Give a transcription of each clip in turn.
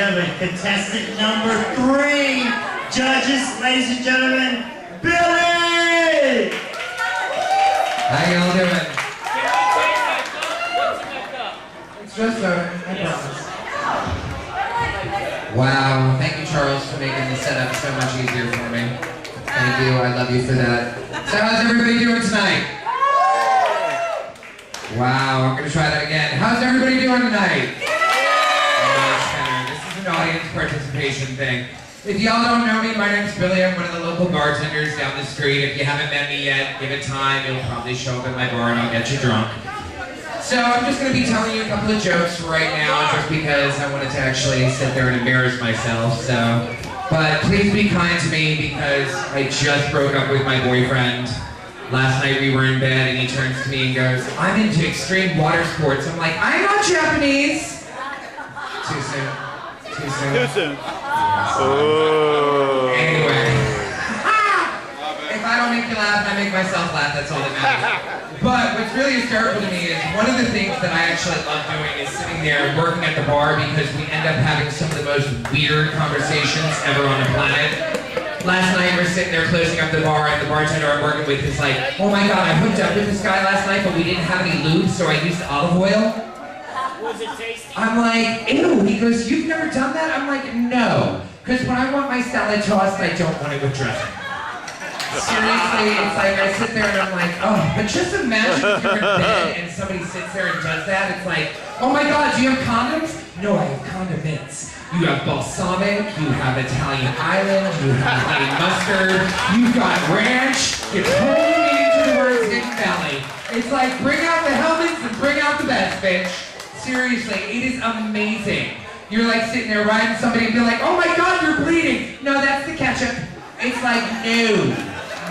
gentlemen, contestant number 3, judges, ladies and gentlemen, Billy! How y'all doing? It's just starting, I promise. Wow, thank you Charles for making the setup so much easier for me. Thank you, I love you for that. So how's everybody doing tonight? Wow, I'm gonna try that again. How's everybody doing tonight? This is an audience participation thing. If y'all don't know me, my name's Billy. I'm one of the local bartenders down the street. If you haven't met me yet, give it time. You'll probably show up at my bar and I'll get you drunk. So I'm just gonna be telling you a couple of jokes right now just because I wanted to actually sit there and embarrass myself, so. But please be kind to me because I just broke up with my boyfriend. Last night we were in bed and he turns to me and goes, "I'm into extreme water sports." I'm like, "I'm not Japanese." Too soon. Too soon. Too soon. Oh. Anyway. If I don't make you laugh, I make myself laugh. That's all that matters. But what's really hysterical to me is one of the things that I actually love doing is sitting there and working at the bar because we end up having some of the most weird conversations ever on the planet. Last night we're sitting there closing up the bar and the bartender I'm working with is like, "Oh my god, I hooked up with this guy last night but we didn't have any lube so I used olive oil." Was it tasty? I'm like, "Ew." He goes, "You've never done that?" I'm like, "No." Because when I want my salad tossed, I don't want it with dressing. Seriously, it's like I sit there and I'm like, oh, but just imagine if you're in bed and somebody sits there and does that. It's like, "Oh my god, do you have condoms?" "No, I have condiments. You have balsamic, you have Italian island, you have honey mustard, you've got ranch." It's whole meaning to the word Hidden Valley. It's like, bring out the helmets and bring out the best, bitch. Seriously, it is amazing. You're like sitting there riding somebody and be like, "Oh my god, you're bleeding." "No, that's the ketchup." It's like, no.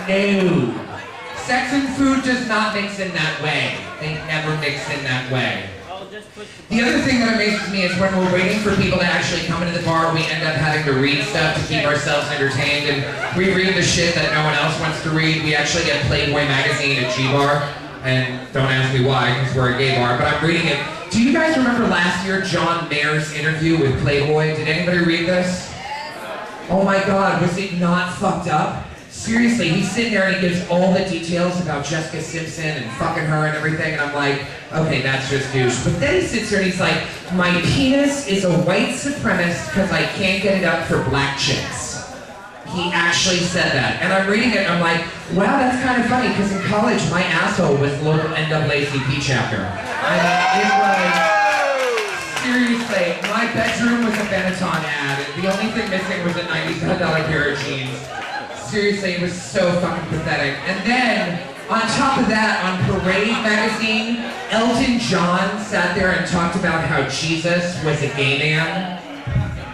No. Sex and food does not mix in that way. They never mix in that way. The other thing that amazes me is when we're waiting for people to actually come into the bar, we end up having to read stuff to keep ourselves entertained, and we read the shit that no one else wants to read. We actually get Playboy magazine at G.bar, and don't ask me why, because we're a gay bar, but I'm reading it. Do you guys remember last year John Mayer's interview with Playboy? Did anybody read this? Oh my god, was it not fucked up? Seriously, he's sitting there and he gives all the details about Jessica Simpson and fucking her and everything, and I'm like, okay, that's just douche. But then he sits there and he's like, "My penis is a white supremacist because I can't get it up for black chicks." He actually said that. And I'm reading it and I'm like, wow, that's kind of funny because in college my asshole was the local NAACP chapter. I mean, it was, seriously, my bedroom was a Benetton ad. The only thing missing was a $95 pair of jeans. Seriously, it was so fucking pathetic. And then, on top of that, on Parade magazine, Elton John sat there and talked about how Jesus was a gay man.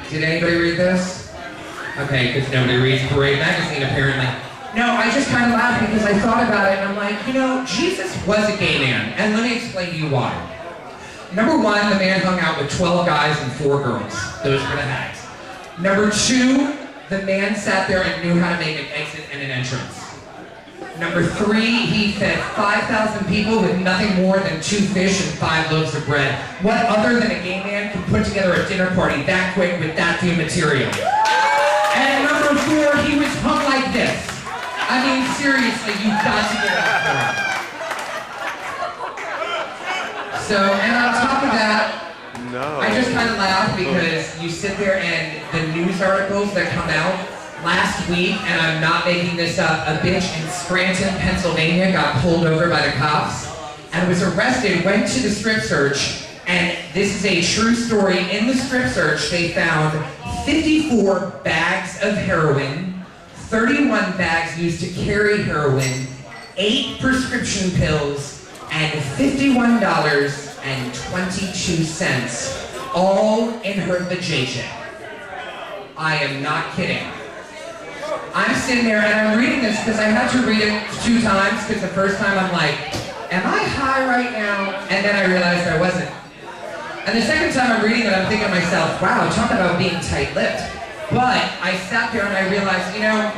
Did anybody read this? Okay, because nobody reads Parade magazine, apparently. No, I just kind of laughed because I thought about it and I'm like, you know, Jesus was a gay man. And let me explain to you why. Number one, the man hung out with 12 guys and 4 girls. Those were the hags. Number 2, the man sat there and knew how to make an exit and an entrance. Number 3, he fed 5,000 people with nothing more than 2 fish and 5 loaves of bread. What other than a gay man can put together a dinner party that quick with that few material? And number 4, he was hung like this. I mean, seriously, you've got to get up for him. So, and on top of that, no. I just kind of laugh because you sit there and the news articles that come out last week, and I'm not making this up, a bitch in Scranton, Pennsylvania got pulled over by the cops and was arrested, went to the strip search, and this is a true story. In the strip search, they found 54 bags of heroin, 31 bags used to carry heroin, 8 prescription pills, and $51.22, all in her vajayjay. I am not kidding. I'm sitting there and I'm reading this because I had to read it 2 times because the first time I'm like, am I high right now? And then I realized I wasn't. And the second time I'm reading it, I'm thinking to myself, wow, talk about being tight-lipped. But I sat there and I realized, you know,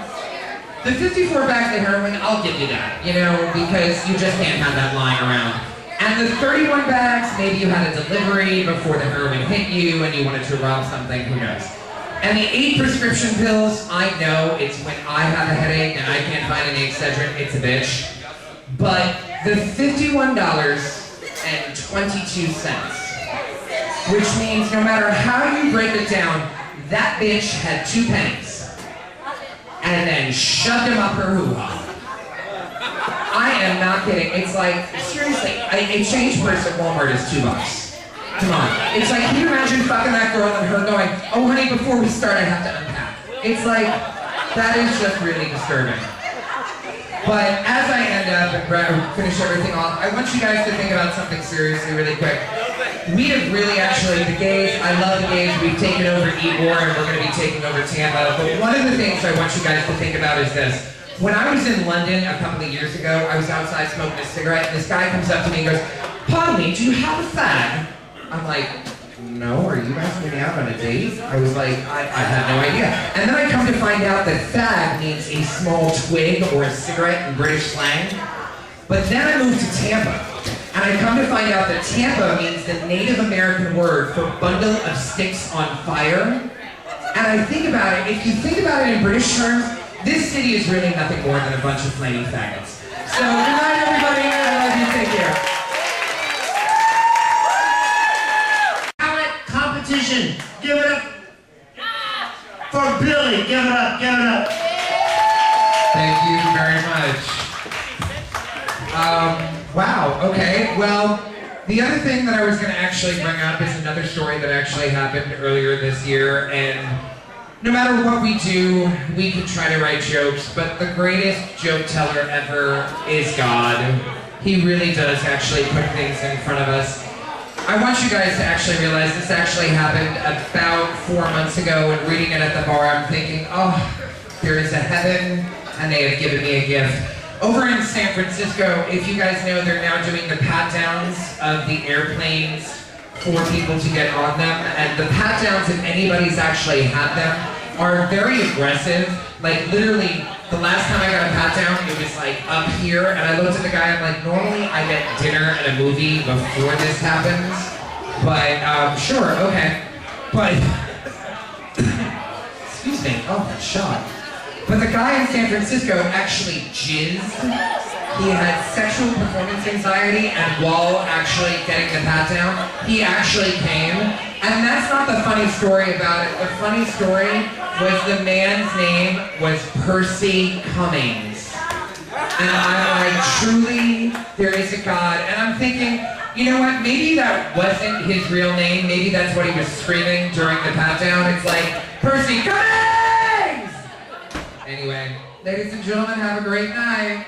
the 54 bags of heroin, I'll give you that, you know, because you just can't have that lying around. And And the 31 bags, maybe you had a delivery before the heroin hit you and you wanted to rob something, who knows. And the 8 prescription pills, I know it's when I have a headache and I can't find any Excedrin, it's a bitch. But the $51.22, which means no matter how you break it down, that bitch had 2 pennies and then shoved him up her hoo-ha. I am not kidding. It's like, seriously, a change purse at Walmart is $2. Come on. It's like, can you imagine fucking that girl and her going, oh honey, before we start I have to unpack. It's like, that is just really disturbing. But as I end up and finish everything off, I want you guys to think about something seriously really quick. We have really actually, the gays, I love the gays, we've taken over g.bar and we're going to be taking over Tampa. But one of the things I want you guys to think about is this. When I was in London a couple of years ago, I was outside smoking a cigarette and this guy comes up to me and goes, pardon me, do you have a fag? I'm like, no, are you asking me out on a date? I was like, I had no idea. And then I come to find out that fag means a small twig or a cigarette in British slang. But then I moved to Tampa. And I come to find out that Tampa means the Native American word for bundle of sticks on fire. And I think about it, if you think about it in British terms, this city is really nothing more than a bunch of flaming faggots. So, good night everybody, I love you, take care. Competition. Give it up for Billy. Give it up. Give it up. Thank you very much. Wow. Okay. Well, the other thing that I was going to actually bring up is another story that actually happened earlier this year, and no matter what we do, we can try to write jokes, but the greatest joke teller ever is God. He really does actually put things in front of us. I want you guys to actually realize this actually happened about 4 months ago, and reading it at the bar, I'm thinking, oh, there is a heaven, and they have given me a gift. Over in San Francisco, if you guys know, they're now doing the pat-downs of the airplanes for people to get on them, and the pat-downs, if anybody's actually had them, are very aggressive. Like, literally, the last time I got a pat-down, it was like up here, and I looked at the guy, I'm like, normally I get dinner and a movie before this happens, but, sure, okay. But, excuse me, oh, that shot. But the guy in San Francisco actually jizzed. He had sexual performance anxiety, and while actually getting the pat-down, he actually came. And that's not the funny story about it. The funny story was the man's name was Percy Cummings. And I'm like, truly, there is a God. And I'm thinking, you know what, maybe that wasn't his real name. Maybe that's what he was screaming during the pat-down. It's like, Percy Cummings! Anyway, ladies and gentlemen, have a great night.